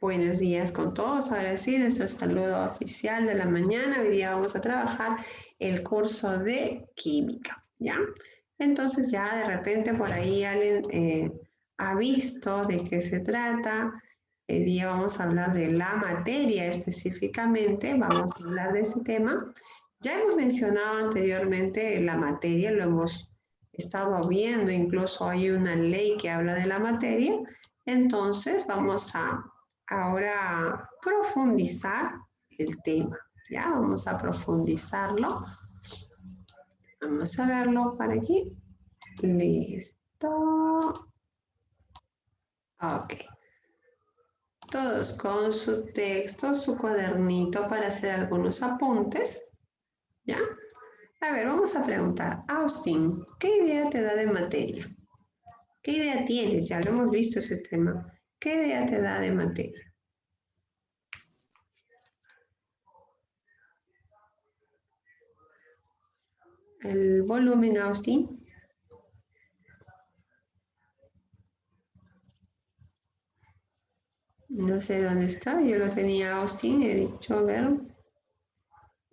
Buenos días con todos. Ahora sí, nuestro saludo oficial de la mañana. Hoy día vamos a trabajar el curso de química, ¿ya? Entonces ya de repente por ahí alguien ha visto de qué se trata. Hoy día vamos a hablar de la materia específicamente. Vamos a hablar de ese tema. Ya hemos mencionado anteriormente la materia, lo hemos estado viendo. Incluso hay una ley que habla de la materia. Entonces vamos a ahora profundizar el tema. Ya vamos a profundizarlo. Vamos a verlo para aquí. Listo. Ok. Todos con su texto, su cuadernito para hacer algunos apuntes. ¿Ya? A ver, vamos a preguntar. Austin, ¿qué idea te da de materia? ¿Qué idea tienes? Ya lo hemos visto ese tema. ¿Qué idea te da de materia? El volumen, Austin. No sé dónde está, yo lo tenía Austin, he dicho, a ver.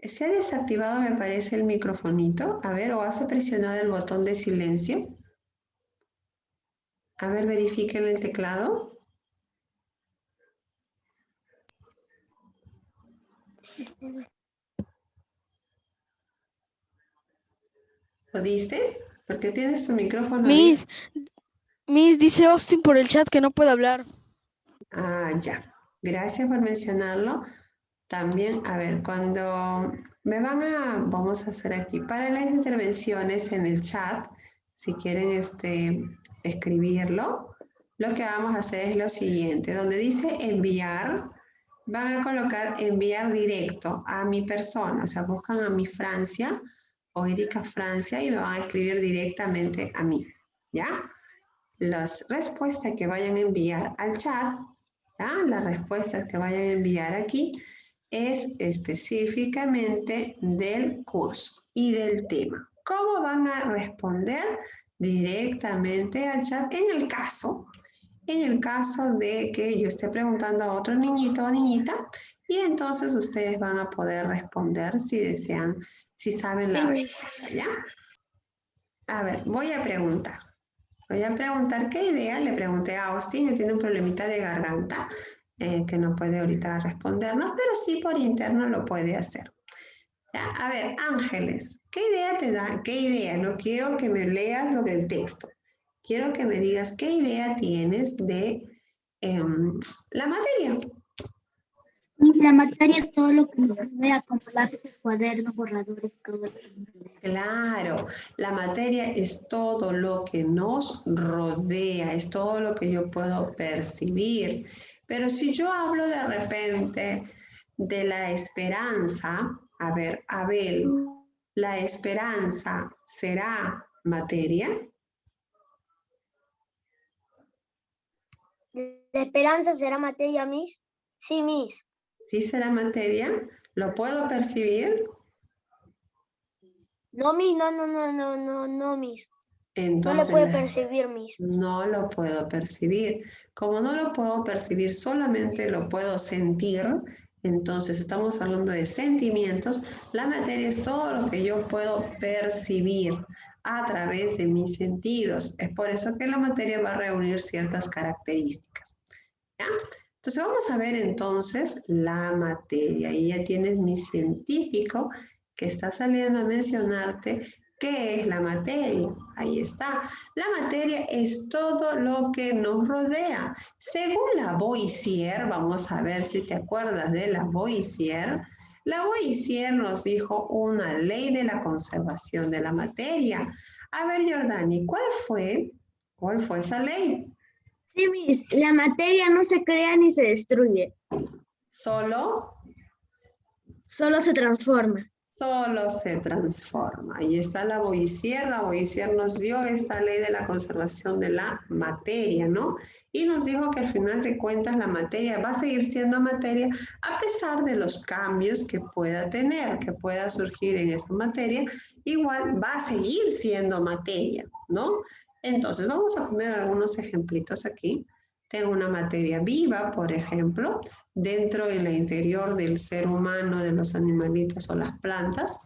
Se ha desactivado, me parece, el microfonito. A ver, o has presionado el botón de silencio. A ver, verifiquen el teclado. ¿Pudiste? Porque tienes tu micrófono abierto. Miss, dice Austin por el chat que no puede hablar. Ah, ya. Gracias por mencionarlo. También, a ver, cuando vamos a hacer aquí, para las intervenciones en el chat, si quieren escribirlo, lo que vamos a hacer es lo siguiente, donde dice enviar, van a colocar enviar directo a mi persona, o sea, buscan a mi Francia o Erika Francia y me van a escribir directamente a mí, ¿ya? Las respuestas que vayan a enviar al chat, ¿ya? Las respuestas que vayan a enviar aquí, es específicamente del curso y del tema. ¿Cómo van a responder? Directamente al chat en el caso de que yo esté preguntando a otro niñito o niñita y entonces ustedes van a poder responder si desean, si saben la respuesta, ¿ya? A ver, voy a preguntar. Voy a preguntar qué idea, le pregunté a Austin, que tiene un problemita de garganta, que no puede ahorita respondernos, pero sí por interno lo puede hacer. ¿Ya? A ver, Ángeles, ¿qué idea te da? ¿Qué idea? No quiero que me leas lo del texto. Quiero que me digas qué idea tienes de la materia. La materia es todo lo que nos rodea, como lápices, cuadernos, borradores, todo lo que nos rodea. Claro, la materia es todo lo que nos rodea, es todo lo que yo puedo percibir. Pero si yo hablo de repente de la esperanza, a ver, Abel, ¿la esperanza será materia? ¿La esperanza será materia, Miss? Sí, Miss. ¿Sí será materia? ¿Lo puedo percibir? No, Miss, no, Miss. No le Entonces, puede percibir, Miss. no lo puedo percibir. Como no lo puedo percibir, solamente lo puedo sentir. Entonces, estamos hablando de sentimientos. La materia es todo lo que yo puedo percibir a través de mis sentidos. Es por eso que la materia va a reunir ciertas características. ¿Ya? Entonces, vamos a ver entonces la materia. Y ya tienes mi científico que está saliendo a mencionarte qué es la materia. Ahí está. La materia es todo lo que nos rodea. Según Lavoisier, vamos a ver si te acuerdas de Lavoisier. Lavoisier nos dijo una ley de la conservación de la materia. A ver, Jordani, ¿cuál fue esa ley? Sí, Miss, la materia no se crea ni se destruye, Solo solo se transforma. se transforma. Ahí está Lavoisier. Lavoisier nos dio esta ley de la conservación de la materia, ¿no? Y nos dijo que al final de cuentas la materia va a seguir siendo materia a pesar de los cambios que pueda tener, que pueda surgir en esa materia, igual va a seguir siendo materia, ¿no? Entonces vamos a poner algunos ejemplitos aquí. Tengo una materia viva, por ejemplo, dentro en el interior del ser humano, de los animalitos o las plantas.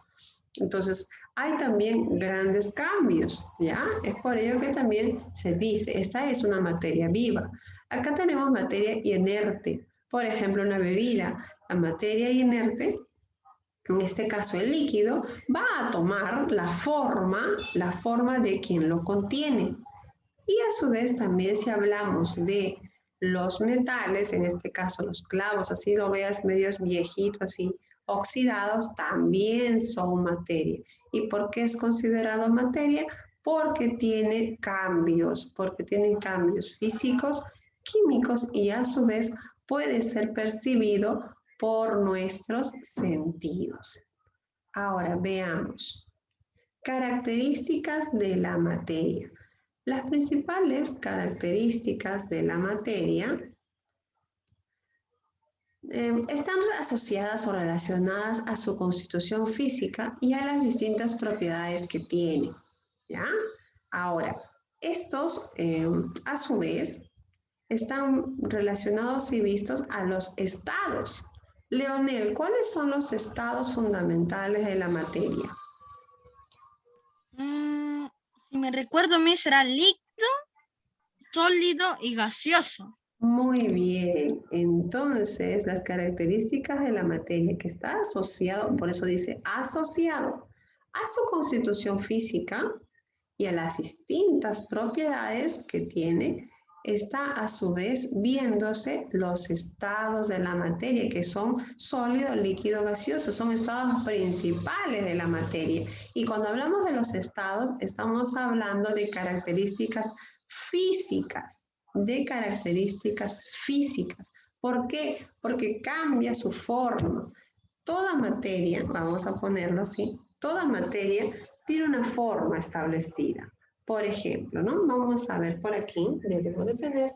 Entonces, hay también grandes cambios, ¿ya? Es por ello que también se dice, esta es una materia viva. Acá tenemos materia inerte, por ejemplo, una bebida. La materia inerte, en este caso el líquido, va a tomar la forma de quien lo contiene. Y a su vez también si hablamos de los metales, en este caso los clavos, así lo veas medios viejitos y oxidados, también son materia. ¿Y por qué es considerado materia? Porque tienen cambios físicos, químicos y a su vez puede ser percibido por nuestros sentidos. Ahora veamos. Características de la materia. Las principales características de la materia están asociadas o relacionadas a su constitución física y a las distintas propiedades que tiene, ¿ya? Ahora, estos a su vez están relacionados y vistos a los estados. Leonel, ¿cuáles son los estados fundamentales de la materia? Si me recuerdo, será líquido, sólido y gaseoso. Muy bien, entonces las características de la materia que está asociado, por eso dice asociado a su constitución física y a las distintas propiedades que tiene, está a su vez viéndose los estados de la materia, que son sólido, líquido, gaseoso, son estados principales de la materia. Y cuando hablamos de los estados, estamos hablando de características físicas, ¿Por qué? Porque cambia su forma. Toda materia, vamos a ponerlo así, toda materia tiene una forma establecida. Por ejemplo, ¿no? Vamos a ver por aquí, debo de tener,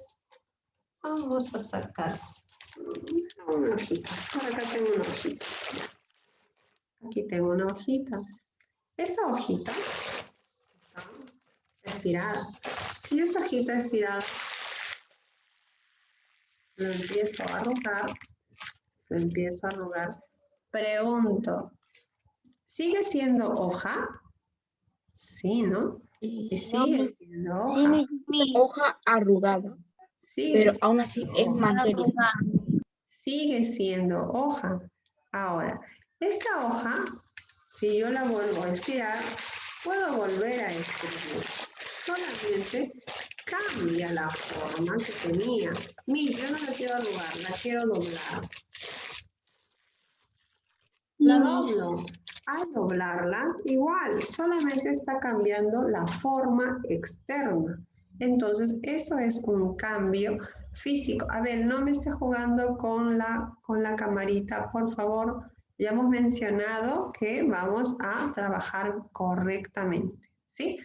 vamos a sacar una hojita. Por acá tengo una hojita. Aquí tengo una hojita. Esta hojita está estirada. Si esa hojita estirada lo empiezo a arrugar, pregunto, ¿sigue siendo hoja? Sí, ¿no? Y sigue siendo hoja. Sí, hoja arrugada, pero aún así es materia. Sigue siendo hoja. Ahora, esta hoja, si yo la vuelvo a estirar, puedo volver a escribir. Solamente cambia la forma que tenía. Mira, yo no la quiero arrugar, la quiero doblar. La doblo. Al doblarla, igual, solamente está cambiando la forma externa. Entonces, eso es un cambio físico. A ver, no me esté jugando con la camarita, por favor. Ya hemos mencionado que vamos a trabajar correctamente, ¿sí?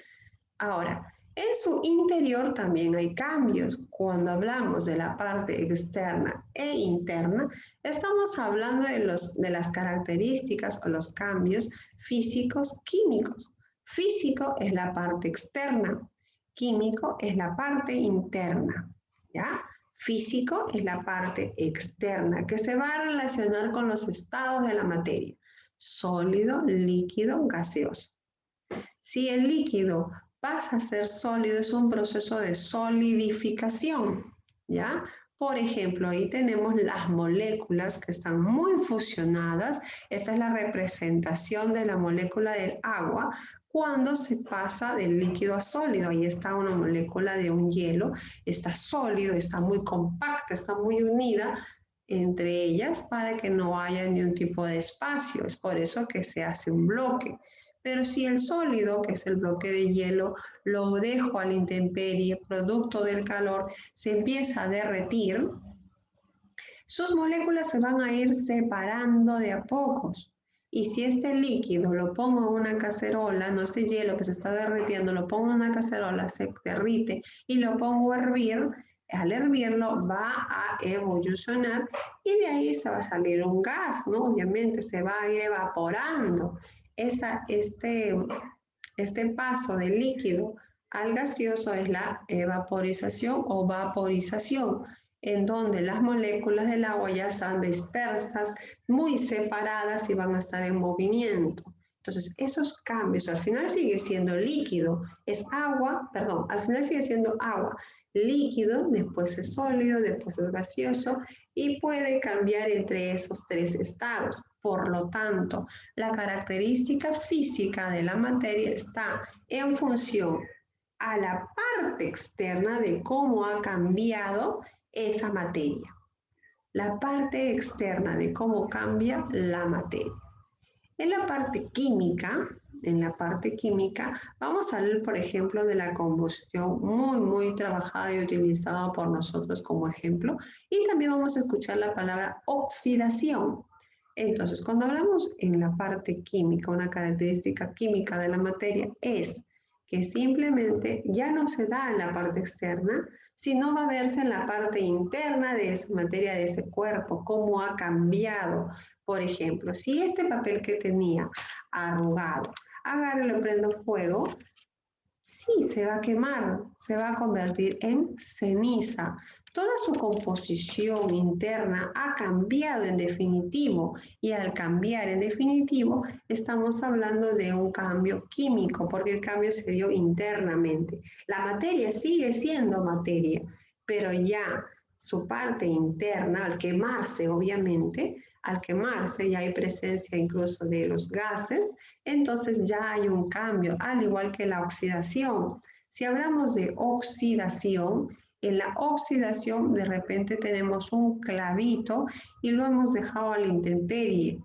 Ahora, en su interior también hay cambios. Cuando hablamos de la parte externa e interna, estamos hablando de las características o los cambios físicos químicos. Físico es la parte externa, químico es la parte interna, ¿ya? Físico es la parte externa que se va a relacionar con los estados de la materia, sólido, líquido, gaseoso. Si el líquido pasa a ser sólido, es un proceso de solidificación, ¿ya? Por ejemplo, ahí tenemos las moléculas que están muy fusionadas. Esta es la representación de la molécula del agua cuando se pasa del líquido a sólido. Ahí está una molécula de un hielo, está sólido, está muy compacta, está muy unida entre ellas para que no haya ni un tipo de espacio. Es por eso que se hace un bloque. Pero si el sólido, que es el bloque de hielo, lo dejo a la intemperie, producto del calor, se empieza a derretir, sus moléculas se van a ir separando de a pocos. Y si este líquido lo pongo en una cacerola, no ese hielo que se está derritiendo, lo pongo en una cacerola, se derrite y lo pongo a hervir, al hervirlo va a evolucionar y de ahí se va a salir un gas, ¿no? Obviamente se va a ir evaporando. Este paso del líquido al gaseoso es la evaporización o vaporización, en donde las moléculas del agua ya están dispersas, muy separadas y van a estar en movimiento. Entonces, esos cambios, al final sigue siendo líquido, es agua, perdón, al final sigue siendo agua, líquido, después es sólido, después es gaseoso y puede cambiar entre esos tres estados. Por lo tanto, la característica física de la materia está en función a la parte externa de cómo ha cambiado esa materia. La parte externa de cómo cambia la materia. En la parte química, vamos a hablar, por ejemplo, de la combustión, muy trabajada y utilizada por nosotros como ejemplo. Y también vamos a escuchar la palabra oxidación. Entonces, cuando hablamos en la parte química, una característica química de la materia es que simplemente ya no se da en la parte externa, sino va a verse en la parte interna de esa materia, de ese cuerpo, cómo ha cambiado. Por ejemplo, si este papel que tenía arrugado, agarro y le prendo fuego, sí, se va a quemar, se va a convertir en ceniza. Toda su composición interna ha cambiado en definitivo y al cambiar en definitivo estamos hablando de un cambio químico porque el cambio se dio internamente. La materia sigue siendo materia, pero ya su parte interna, al quemarse obviamente, al quemarse ya hay presencia incluso de los gases, entonces ya hay un cambio, al igual que la oxidación. Si hablamos de oxidación, en la oxidación de repente tenemos un clavito y lo hemos dejado a la intemperie.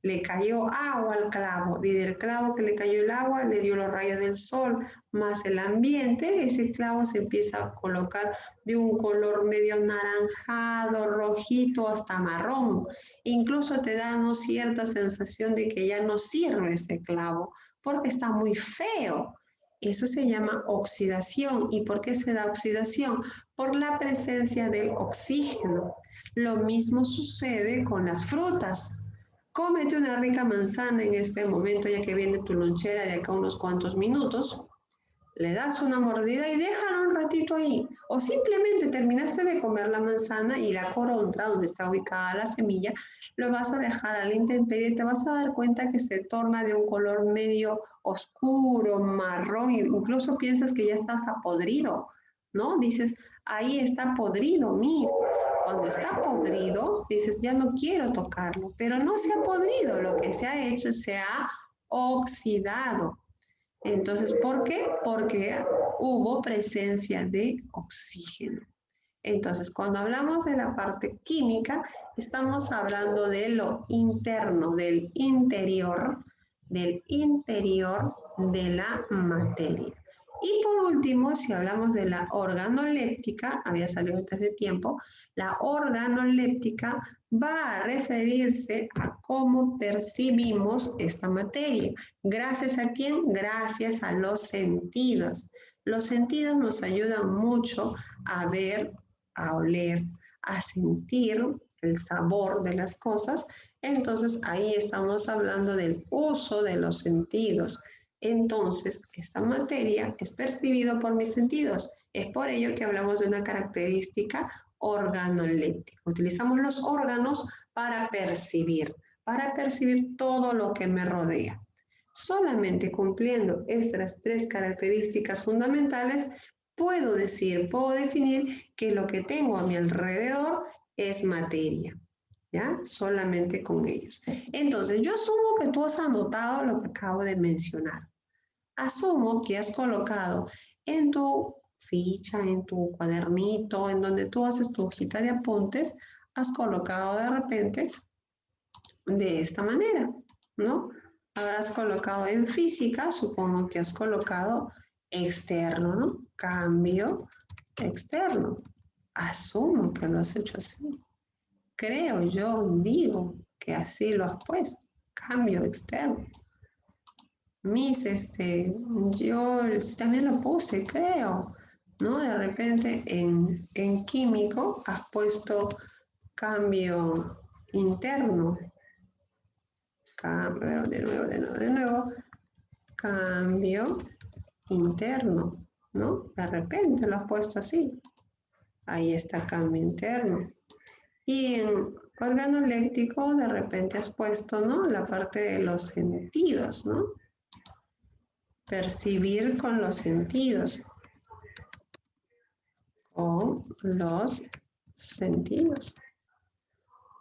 Le cayó agua al clavo y del clavo que le cayó el agua le dio los rayos del sol más el ambiente, ese clavo se empieza a colocar de un color medio anaranjado, rojito hasta marrón. Incluso te da una cierta sensación de que ya no sirve ese clavo porque está muy feo. Eso se llama oxidación. ¿Y por qué se da oxidación? Por la presencia del oxígeno. Lo mismo sucede con las frutas. Cómete una rica manzana en este momento, ya que viene tu lonchera de acá unos cuantos minutos. Le das una mordida y déjala un ratito ahí. O simplemente terminaste de comer la manzana y la coronta, donde está ubicada la semilla, lo vas a dejar a la intemperie y te vas a dar cuenta que se torna de un color medio oscuro, marrón, incluso piensas que ya está hasta podrido, ¿no? Dices, ahí está podrido, Miss. Cuando está podrido, dices, ya no quiero tocarlo, pero no se ha podrido, lo que se ha hecho se ha oxidado. Entonces, ¿por qué? Porque hubo presencia de oxígeno. Entonces, cuando hablamos de la parte química, estamos hablando de lo interno, del interior de la materia. Y por último, si hablamos de la organoléptica, había salido antes de tiempo, la organoléptica va a referirse a cómo percibimos esta materia. ¿Gracias a quién? Gracias a los sentidos. Los sentidos nos ayudan mucho a ver, a oler, a sentir el sabor de las cosas. Entonces, ahí estamos hablando del uso de los sentidos. Entonces, esta materia es percibida por mis sentidos. Es por ello que hablamos de una característica organoléptica. Utilizamos los órganos para percibir todo lo que me rodea. Solamente cumpliendo estas tres características fundamentales, puedo definir que lo que tengo a mi alrededor es materia. ¿Ya? Solamente con ellos. Entonces, yo asumo que tú has anotado lo que acabo de mencionar. Asumo que has colocado en tu ficha, en tu cuadernito, en donde tú haces tu hojita de apuntes, has colocado de repente de esta manera, ¿no? Habrás colocado en física, supongo que has colocado externo, ¿no? Cambio externo. Asumo que lo has hecho así. Creo yo, digo que así lo has puesto. Cambio externo. Miss, yo también lo puse, creo, ¿no? De repente en químico has puesto cambio interno. De nuevo. Cambio interno. ¿no? De repente lo has puesto así. Ahí está cambio interno. Y en organoléctico de repente has puesto, ¿no? La parte de los sentidos, ¿no? Percibir con los sentidos. Con los sentidos.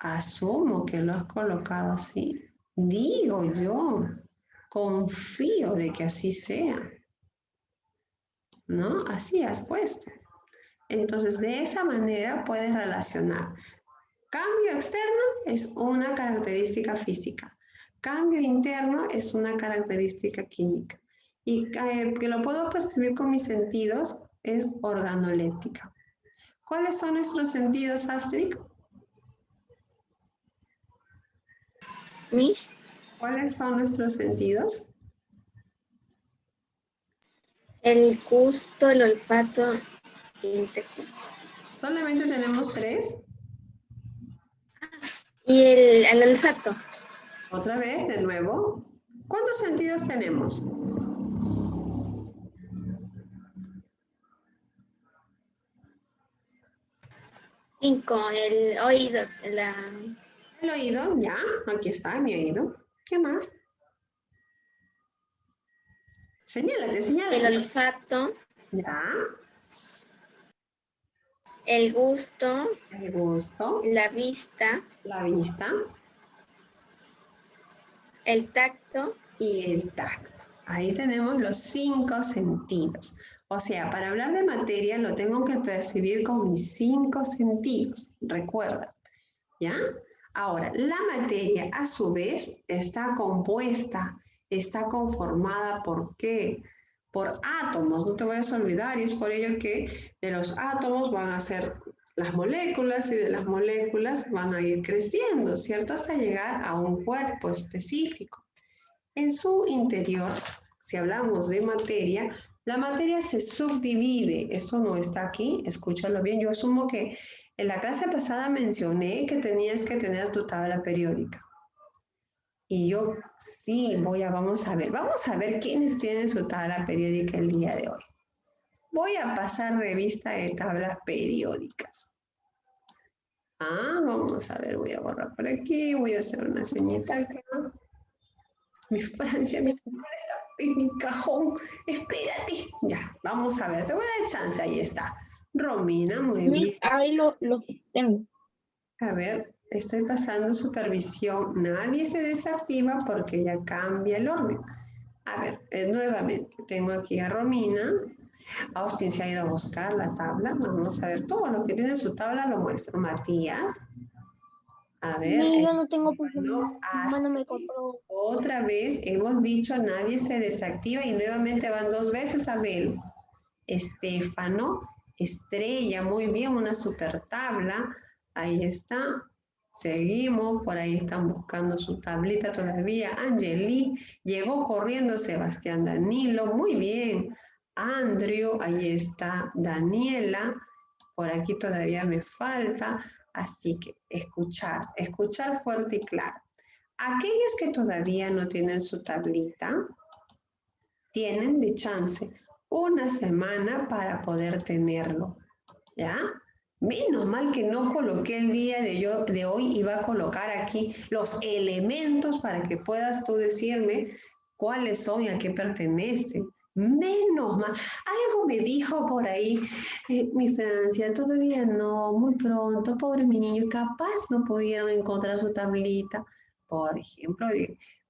Asumo que lo has colocado así. Digo yo, confío de que así sea. ¿No? Así has puesto. Entonces, de esa manera puedes relacionar. Cambio externo es una característica física. Cambio interno es una característica química. Y que lo puedo percibir con mis sentidos es organoléptica. ¿Cuáles son nuestros sentidos, Astrid? Miss, ¿Cuáles son nuestros sentidos? el gusto, el olfato y el tacto. Solamente tenemos 3. Y el olfato. Otra vez, de nuevo. ¿Cuántos sentidos tenemos? 5, el oído, El oído, ya, aquí está mi oído. ¿Qué más? Señálate, señálate. el olfato, Ya, el gusto, el gusto, la vista, la vista el tacto. y el tacto. Ahí tenemos los 5 sentidos. O sea, para hablar de materia lo tengo que percibir con mis 5 sentidos. Recuerda, ¿ya? Ahora, la materia a su vez está compuesta, está conformada ¿por qué? Por átomos, no te vayas a olvidar, y es por ello que de los átomos van a ser las moléculas y de las moléculas van a ir creciendo, ¿cierto? Hasta llegar a un cuerpo específico. En su interior, si hablamos de materia, la materia se subdivide. Esto no está aquí, escúchalo bien. Yo asumo que en la clase pasada mencioné que tenías que tener tu tabla periódica. Y yo sí vamos a ver quiénes tienen su tabla periódica el día de hoy. Voy a pasar revista de tablas periódicas. Vamos a ver, voy a borrar por aquí, voy a hacer una señita acá. Mi Francia, mi cámara está en mi cajón. Espérate. Ya, vamos a ver, te voy a dar chance, ahí está. Romina, muy bien. Ahí lo tengo. A ver, estoy pasando supervisión. Nadie se desactiva porque ya cambia el orden. A ver, nuevamente, tengo aquí a Romina. Austin se ha ido a buscar la tabla. Vamos a ver, todo lo que tiene en su tabla lo muestro. Matías. A ver. Yo no tengo porque mi Astrid. hermano me compró. Otra vez hemos dicho nadie se desactiva y nuevamente van 2 veces Abel. Estefano, Estrella, muy bien, una super tabla. Ahí está. Seguimos, por ahí están buscando su tablita todavía. Angeli, llegó corriendo Sebastián Danilo, muy bien. Andrew, ahí está Daniela. Por aquí todavía me falta. Así que escuchar fuerte y claro. Aquellos que todavía no tienen su tablita, tienen de chance una semana para poder tenerlo, ¿ya? Menos mal que no coloqué el día de hoy, iba a colocar aquí los elementos para que puedas tú decirme cuáles son y a qué pertenecen. Menos mal. Algo me dijo por ahí, mi Francia, todavía no, muy pronto, pobre mi niño, capaz no pudieron encontrar su tablita. Por ejemplo,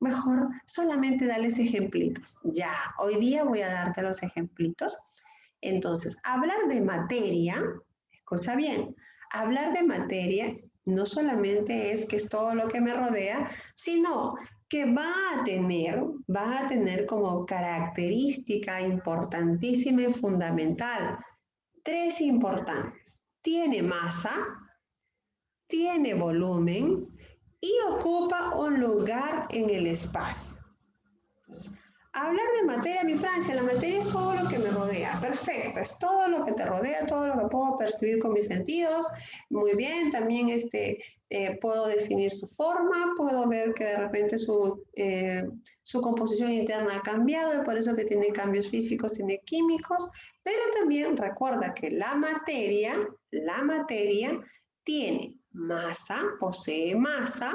mejor solamente darles ejemplitos. Ya, hoy día voy a darte los ejemplitos. Entonces, hablar de materia, escucha bien, hablar de materia no solamente es que es todo lo que me rodea, sino que va a tener como característica importantísima y fundamental 3 importantes. Tiene masa, tiene volumen y ocupa un lugar en el espacio. Entonces, Hablar de materia, mi Francia, la materia es todo lo que me rodea. Perfecto, es todo lo que te rodea, todo lo que puedo percibir con mis sentidos. Muy bien, también puedo definir su forma, puedo ver que de repente su composición interna ha cambiado y por eso que tiene cambios físicos, tiene químicos, pero también recuerda que la materia tiene masa, posee masa,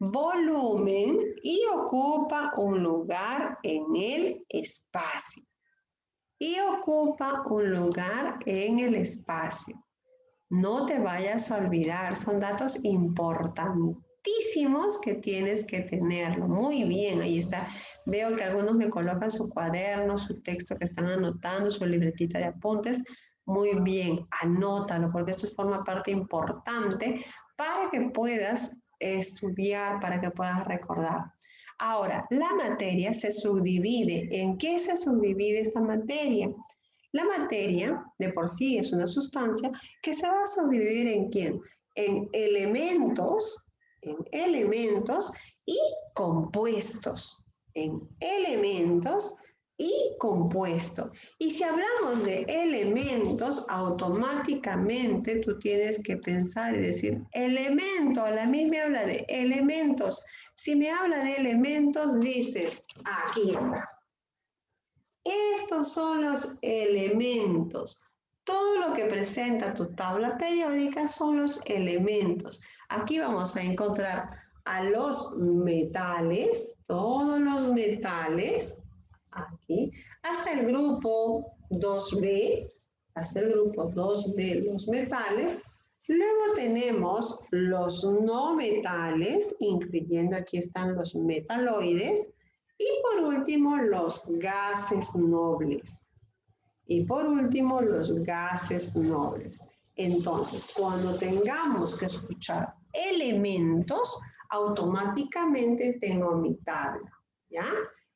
volumen y ocupa un lugar en el espacio. No te vayas a olvidar, son datos importantísimos que tienes que tenerlo. Muy bien, ahí está. Veo que algunos me colocan su cuaderno, su texto que están anotando, su libretita de apuntes. Muy bien, anótalo porque esto forma parte importante para que puedas estudiar, para que puedas recordar. Ahora, la materia se subdivide. ¿En qué se subdivide esta materia? La materia, de por sí, es una sustancia que se va a subdividir ¿en quién? En elementos y compuestos. En elementos y compuestos. Y si hablamos de elementos, automáticamente tú tienes que pensar y decir elemento. A mí me habla de elementos. Si me habla de elementos, dices, aquí está. Estos son los elementos. Todo lo que presenta tu tabla periódica son los elementos. Aquí vamos a encontrar a los metales, todos los metales, aquí, hasta el grupo 2B, los metales. Luego tenemos los no metales, incluyendo aquí están los metaloides. Y por último, los gases nobles. Entonces, cuando tengamos que escuchar elementos, automáticamente tengo mi tabla, ¿ya?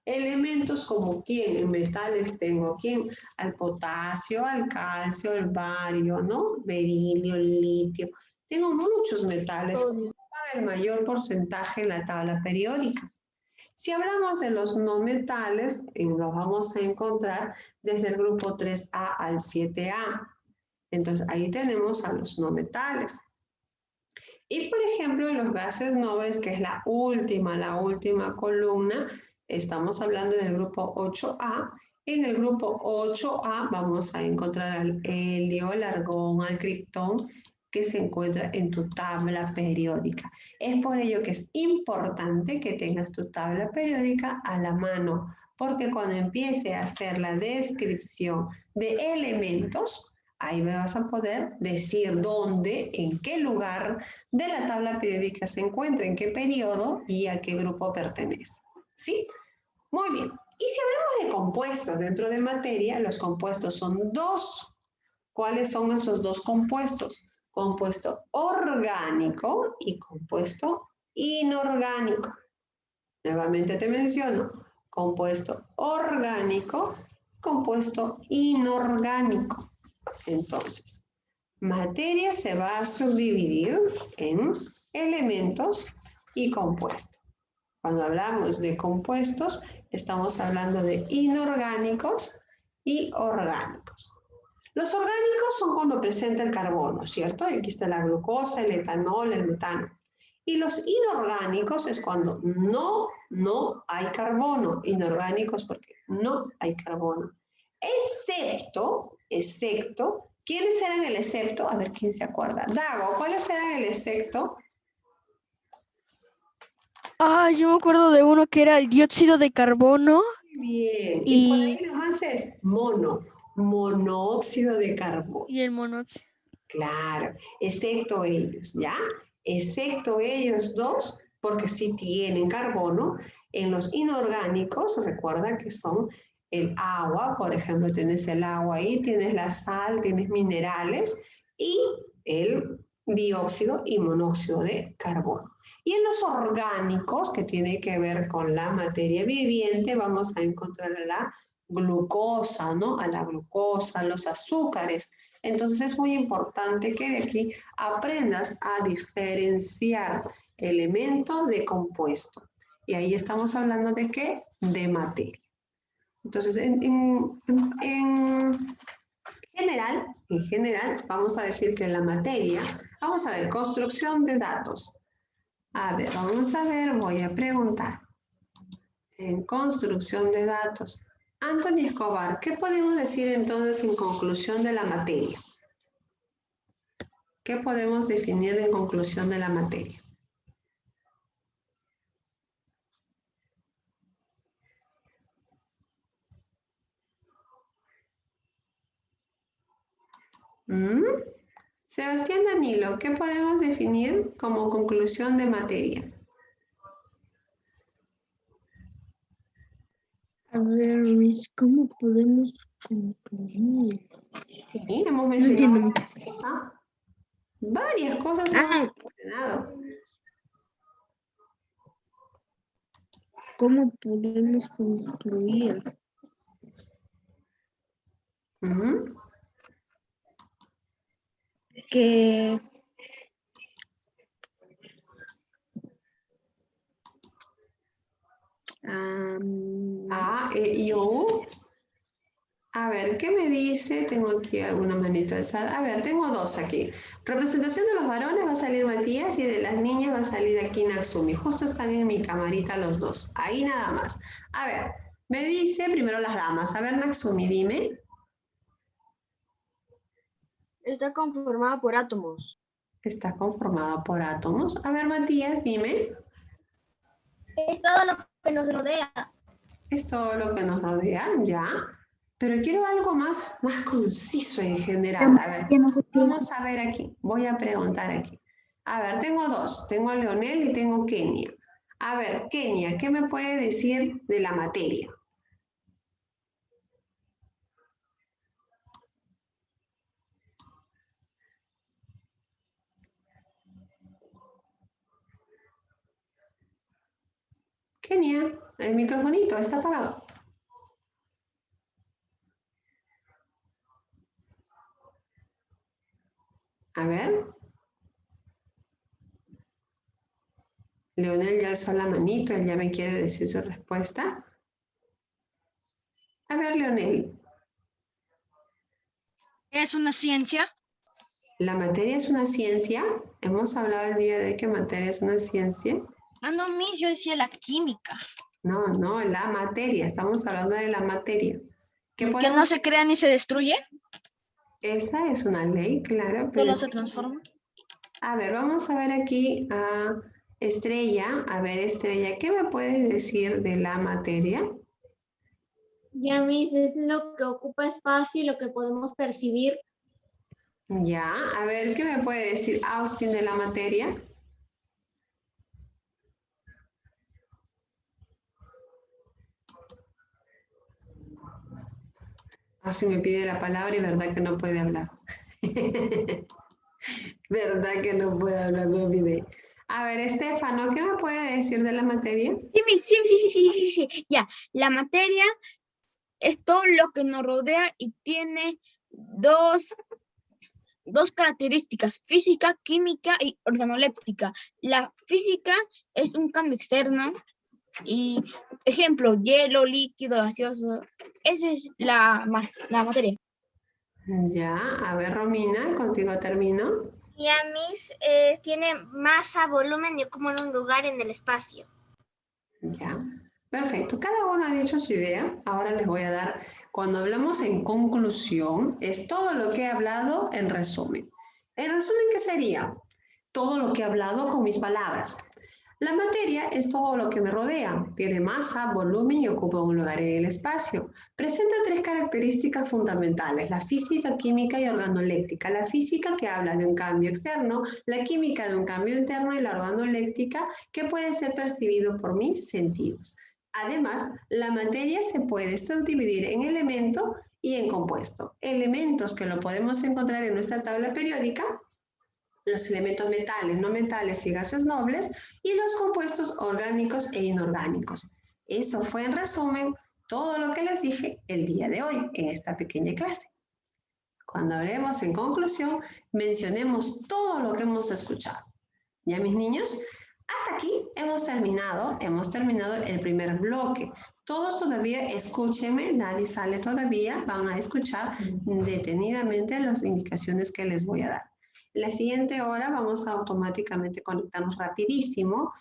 Elementos como ¿quién? En metales tengo ¿quién? Al potasio, al calcio, al bario, ¿no? Berilio, litio. Tengo muchos metales que ocupan el mayor porcentaje en la tabla periódica. Si hablamos de los no metales, los vamos a encontrar desde el grupo 3A al 7A. Entonces, ahí tenemos a los no metales. Y, por ejemplo, en los gases nobles, que es la última columna, estamos hablando del grupo 8A. En el grupo 8A vamos a encontrar al helio, al argón, al criptón, que se encuentra en tu tabla periódica. Es por ello que es importante que tengas tu tabla periódica a la mano, porque cuando empiece a hacer la descripción de elementos, ahí me vas a poder decir dónde, en qué lugar de la tabla periódica se encuentra, en qué periodo y a qué grupo pertenece. ¿Sí? Muy bien. Y si hablamos de compuestos dentro de materia, los compuestos son dos. ¿Cuáles son esos dos compuestos? Compuesto orgánico y compuesto inorgánico. Nuevamente te menciono, compuesto orgánico, compuesto inorgánico. Entonces, materia se va a subdividir en elementos y compuestos. Cuando hablamos de compuestos, estamos hablando de inorgánicos y orgánicos. Los orgánicos son cuando presenta el carbono, ¿cierto? Aquí está la glucosa, el etanol, el metano. Y los inorgánicos es cuando no hay carbono. Inorgánicos porque no hay carbono. Excepto, ¿quiénes eran el excepto? A ver, ¿quién se acuerda? Dago, ¿cuáles eran el excepto? Yo me acuerdo de uno que era el dióxido de carbono. Bien, y por ahí nomás es monóxido de carbono. Y el monóxido. Claro, excepto ellos, ¿ya? Excepto ellos dos, porque sí tienen carbono. En los inorgánicos, recuerda que son el agua, por ejemplo, tienes el agua ahí, tienes la sal, tienes minerales y el dióxido y monóxido de carbono. Y en los orgánicos, que tiene que ver con la materia viviente, vamos a encontrar a la glucosa, ¿no? A la glucosa, los azúcares. Entonces es muy importante que de aquí aprendas a diferenciar elemento de compuesto. Y ahí estamos hablando de ¿qué? De materia. Entonces, en general, vamos a decir que en la materia, vamos a ver, construcción de datos. A ver, vamos a ver, voy a preguntar. En construcción de datos. Anthony Escobar, ¿qué podemos decir entonces en conclusión de la materia? ¿Qué podemos definir en conclusión de la materia? Sebastián Danilo, ¿qué podemos definir como conclusión de materia? A ver, Miss, ¿cómo podemos concluir? Sí, hemos mencionado varias cosas. Varias cosas hemos mencionado. ¿Cómo podemos concluir? Que A ver, ¿qué me dice? Tengo aquí alguna manita alzada. A ver, tengo dos aquí. Representación de los varones va a salir Matías y de las niñas va a salir aquí Natsumi. Justo están en mi camarita los dos. Ahí nada más. A ver, me dice primero las damas. A ver, Natsumi, dime. Está conformada por átomos. Está conformada por átomos. A ver, Matías, dime. Es todo lo que nos rodea. Es todo lo que nos rodea, ya. Pero quiero algo más conciso en general. A ver, vamos a ver aquí. Voy a preguntar aquí. A ver, tengo dos. Tengo a Leonel y tengo Kenia. A ver, Kenia, ¿qué me puede decir de la materia? Kenia, el microfonito está apagado. A ver. Leonel ya alzó la manito, él ya me quiere decir su respuesta. A ver, Leonel. ¿Es una ciencia? ¿La materia es una ciencia? Hemos hablado el día de hoy que materia es una ciencia. Ah, no, Miss, yo decía la química. No, la materia. Estamos hablando de la materia. ¿Que no se crea ni se destruye? Esa es una ley, claro. ¿Solo se transforma? A ver, vamos a ver aquí a Estrella. A ver, Estrella, ¿qué me puedes decir de la materia? Ya, Miss, es lo que ocupa espacio y lo que podemos percibir. Ya, a ver, ¿qué me puede decir Austin de la materia? Austin me pide la palabra y verdad que no puede hablar. Verdad que no puede hablar, me olvidé. A ver, Estefano, ¿qué me puede decir de la materia? Sí. Ya, la materia es todo lo que nos rodea y tiene dos características, física, química y organoléptica. La física es un cambio externo y, ejemplo, hielo, líquido, gaseoso. Esa es la materia. Ya, a ver, Romina, contigo termino. Ya, Miss, tiene masa, volumen y ocupa un lugar en el espacio. Ya, perfecto. Cada uno ha dicho su idea. Ahora les voy a dar, cuando hablamos en conclusión, es todo lo que he hablado en resumen. En resumen, ¿qué sería? Todo lo que he hablado con mis palabras. La materia es todo lo que me rodea. Tiene masa, volumen y ocupa un lugar en el espacio. Presenta tres características fundamentales: la física, química y organoléptica. La física, que habla de un cambio externo, la química de un cambio interno y la organoléptica, que puede ser percibido por mis sentidos. Además, la materia se puede subdividir en elemento y en compuesto. Elementos que lo podemos encontrar en nuestra tabla periódica, los elementos metales, no metales y gases nobles, y los compuestos orgánicos e inorgánicos. Eso fue en resumen todo lo que les dije el día de hoy en esta pequeña clase. Cuando hablemos en conclusión, mencionemos todo lo que hemos escuchado. ¿Ya, mis niños? Hasta aquí hemos terminado el primer bloque. Todos todavía escúchenme, nadie sale todavía, van a escuchar detenidamente las indicaciones que les voy a dar. La siguiente hora vamos a automáticamente conectarnos rapidísimo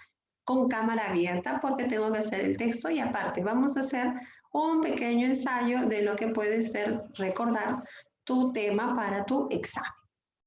con cámara abierta porque tengo que hacer el texto y aparte vamos a hacer un pequeño ensayo de lo que puede ser recordar tu tema para tu examen.